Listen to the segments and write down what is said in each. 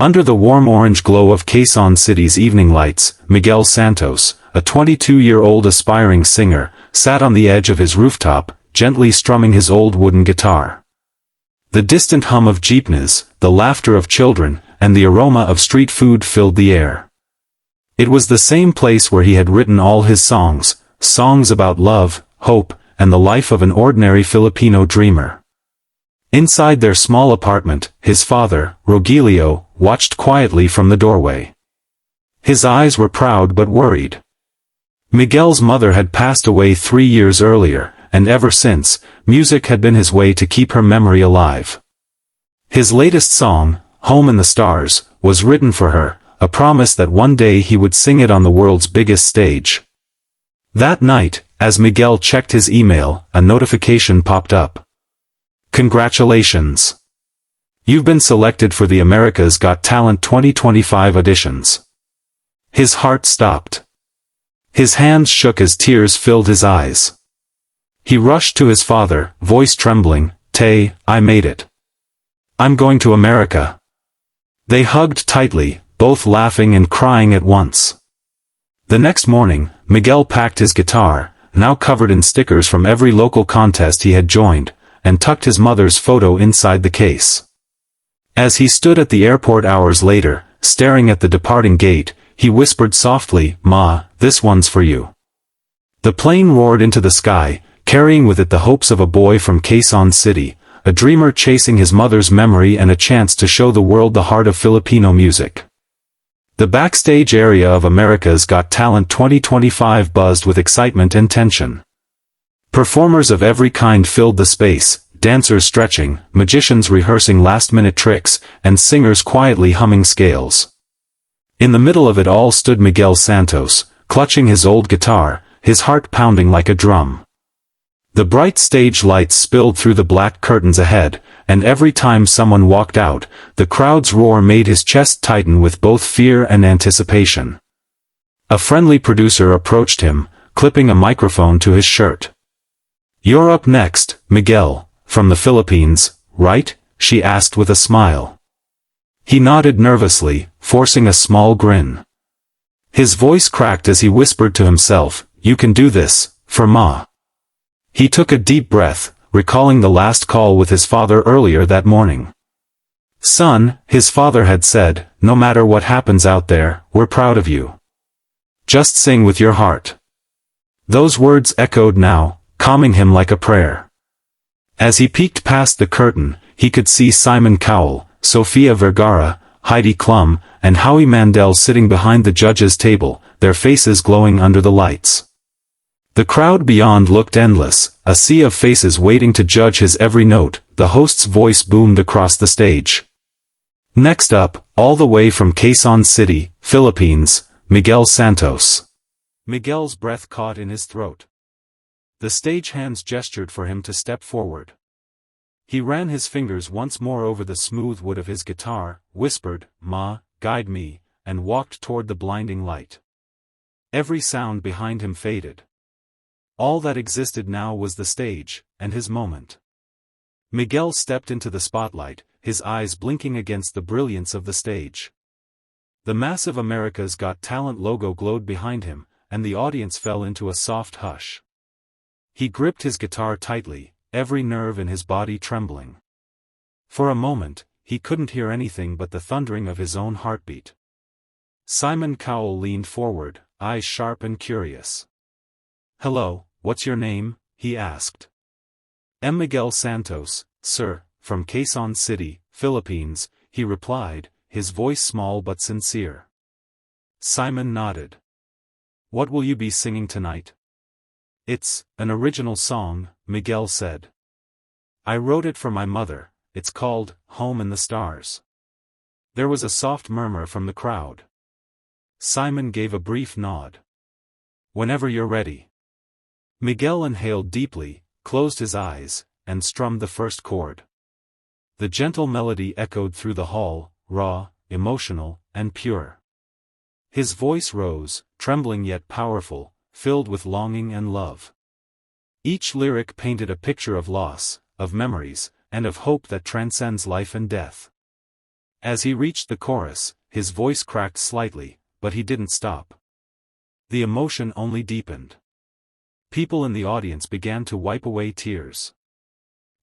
Under the warm orange glow of Quezon City's evening lights, Miguel Santos, a 22-year-old aspiring singer, sat on the edge of his rooftop, gently strumming his old wooden guitar. The distant hum of jeepneys, the laughter of children, and the aroma of street food filled the air. It was the same place where he had written all his songs, songs about love, hope, and the life of an ordinary Filipino dreamer. Inside their small apartment, his father, Rogelio, watched quietly from the doorway. His eyes were proud but worried. Miguel's mother had passed away 3 years earlier, and ever since, music had been his way to keep her memory alive. His latest song, Home in the Stars, was written for her, a promise that one day he would sing it on the world's biggest stage. That night, as Miguel checked his email, a notification popped up. Congratulations! You've been selected for the America's Got Talent 2025 auditions. His heart stopped. His hands shook as tears filled his eyes. He rushed to his father, voice trembling, "Tay, I made it. I'm going to America." They hugged tightly, both laughing and crying at once. The next morning, Miguel packed his guitar, now covered in stickers from every local contest he had joined, and tucked his mother's photo inside the case. As he stood at the airport hours later, staring at the departing gate, he whispered softly, "Ma, this one's for you." The plane roared into the sky, carrying with it the hopes of a boy from Quezon City, a dreamer chasing his mother's memory and a chance to show the world the heart of Filipino music. The backstage area of America's Got Talent 2025 buzzed with excitement and tension. Performers of every kind filled the space, dancers stretching, magicians rehearsing last-minute tricks, and singers quietly humming scales. In the middle of it all stood Miguel Santos, clutching his old guitar, his heart pounding like a drum. The bright stage lights spilled through the black curtains ahead, and every time someone walked out, the crowd's roar made his chest tighten with both fear and anticipation. A friendly producer approached him, clipping a microphone to his shirt. "You're up next, Miguel, from the Philippines, right?" she asked with a smile. He nodded nervously, forcing a small grin. His voice cracked as he whispered to himself, "You can do this, for Ma." He took a deep breath, recalling the last call with his father earlier that morning. "Son," his father had said, "no matter what happens out there, we're proud of you. Just sing with your heart." Those words echoed now, calming him like a prayer. As he peeked past the curtain, he could see Simon Cowell, Sofia Vergara, Heidi Klum, and Howie Mandel sitting behind the judges' table, their faces glowing under the lights. The crowd beyond looked endless, a sea of faces waiting to judge his every note. The host's voice boomed across the stage. "Next up, all the way from Quezon City, Philippines, Miguel Santos." Miguel's breath caught in his throat. The stage hands gestured for him to step forward. He ran his fingers once more over the smooth wood of his guitar, whispered, "Ma, guide me," and walked toward the blinding light. Every sound behind him faded. All that existed now was the stage, and his moment. Miguel stepped into the spotlight, his eyes blinking against the brilliance of the stage. The massive America's Got Talent logo glowed behind him, and the audience fell into a soft hush. He gripped his guitar tightly, every nerve in his body trembling. For a moment, he couldn't hear anything but the thundering of his own heartbeat. Simon Cowell leaned forward, eyes sharp and curious. "Hello, what's your name?" he asked. "I'm Miguel Santos, sir, from Quezon City, Philippines," he replied, his voice small but sincere. Simon nodded. "What will you be singing tonight?" "It's an original song," Miguel said. "I wrote it for my mother. It's called Home in the Stars." There was a soft murmur from the crowd. Simon gave a brief nod. "Whenever you're ready." Miguel inhaled deeply, closed his eyes, and strummed the first chord. The gentle melody echoed through the hall, raw, emotional, and pure. His voice rose, trembling yet powerful, filled with longing and love. Each lyric painted a picture of loss, of memories, and of hope that transcends life and death. As he reached the chorus, his voice cracked slightly, but he didn't stop. The emotion only deepened. People in the audience began to wipe away tears.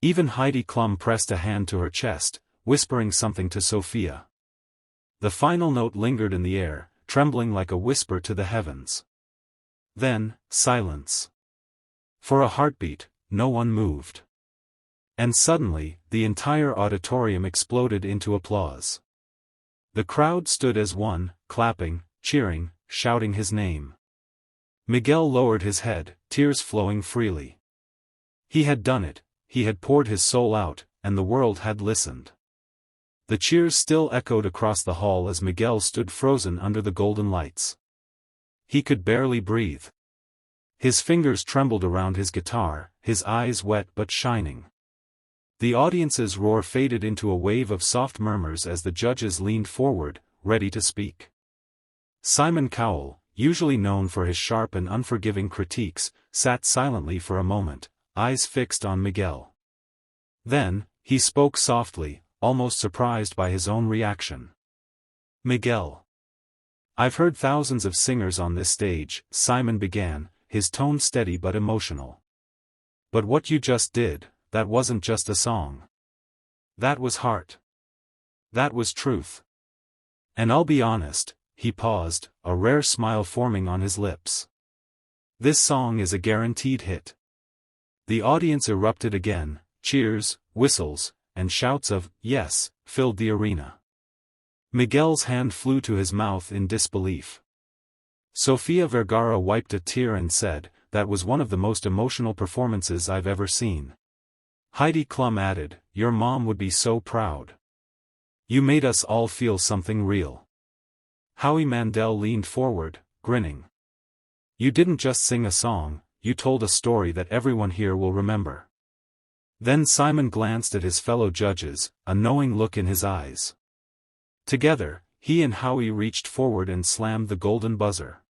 Even Heidi Klum pressed a hand to her chest, whispering something to Sophia. The final note lingered in the air, trembling like a whisper to the heavens. Then, silence. For a heartbeat, no one moved. And suddenly, the entire auditorium exploded into applause. The crowd stood as one, clapping, cheering, shouting his name. Miguel lowered his head, tears flowing freely. He had done it, he had poured his soul out, and the world had listened. The cheers still echoed across the hall as Miguel stood frozen under the golden lights. He could barely breathe. His fingers trembled around his guitar, his eyes wet but shining. The audience's roar faded into a wave of soft murmurs as the judges leaned forward, ready to speak. Simon Cowell, usually known for his sharp and unforgiving critiques, sat silently for a moment, eyes fixed on Miguel. Then, he spoke softly, almost surprised by his own reaction. Miguel. I've heard thousands of singers on this stage, Simon began, his tone steady but emotional. But what you just did, that wasn't just a song. That was heart. That was truth. And I'll be honest, he paused, a rare smile forming on his lips. This song is a guaranteed hit. The audience erupted again, cheers, whistles, and shouts of, yes, filled the arena. Miguel's hand flew to his mouth in disbelief. Sofia Vergara wiped a tear and said, that was one of the most emotional performances I've ever seen. Heidi Klum added, your mom would be so proud. You made us all feel something real. Howie Mandel leaned forward, grinning. You didn't just sing a song, you told a story that everyone here will remember. Then Simon glanced at his fellow judges, a knowing look in his eyes. Together, he and Howie reached forward and slammed the golden buzzer.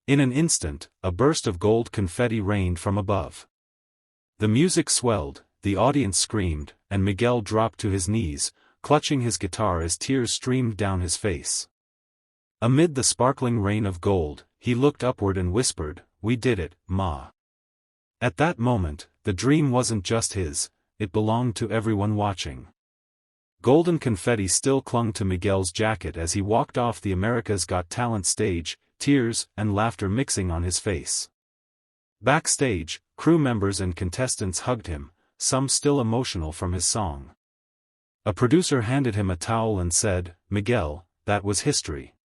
In an instant, a burst of gold confetti rained from above. The music swelled, the audience screamed, and Miguel dropped to his knees, clutching his guitar as tears streamed down his face. Amid the sparkling rain of gold, he looked upward and whispered, we did it, Ma. At that moment, the dream wasn't just his, it belonged to everyone watching. Golden confetti still clung to Miguel's jacket as he walked off the America's Got Talent stage, tears and laughter mixing on his face. Backstage, crew members and contestants hugged him, some still emotional from his song. A producer handed him a towel and said, Miguel, that was history.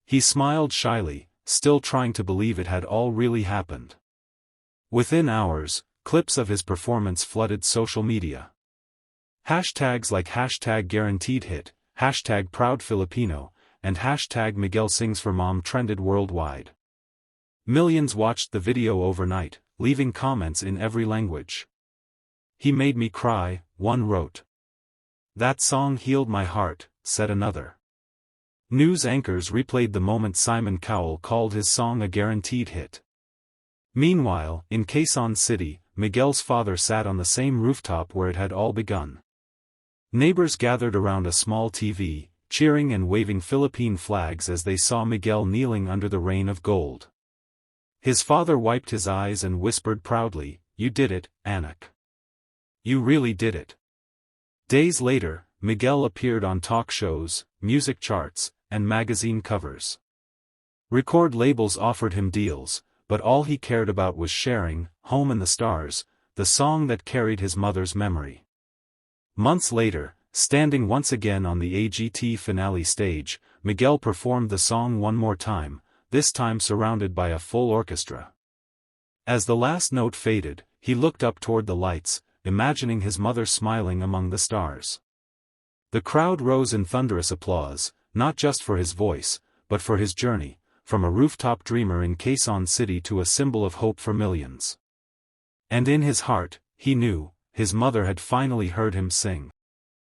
He smiled shyly, still trying to believe it had all really happened. Within hours, clips of his performance flooded social media. Hashtags like #GuaranteedHit, #ProudFilipino, and #MiguelSingsForMom trended worldwide. Millions watched the video overnight, leaving comments in every language. He made me cry, one wrote. That song healed my heart, said another. News anchors replayed the moment Simon Cowell called his song a guaranteed hit. Meanwhile, in Quezon City, Miguel's father sat on the same rooftop where it had all begun. Neighbors gathered around a small TV, cheering and waving Philippine flags as they saw Miguel kneeling under the rain of gold. His father wiped his eyes and whispered proudly, you did it, Anak. You really did it. Days later, Miguel appeared on talk shows, music charts, and magazine covers. Record labels offered him deals, but all he cared about was sharing, Home in the Stars, the song that carried his mother's memory. Months later, standing once again on the AGT finale stage, Miguel performed the song one more time, this time surrounded by a full orchestra. As the last note faded, he looked up toward the lights, imagining his mother smiling among the stars. The crowd rose in thunderous applause, not just for his voice, but for his journey, from a rooftop dreamer in Quezon City to a symbol of hope for millions. And in his heart, he knew, his mother had finally heard him sing.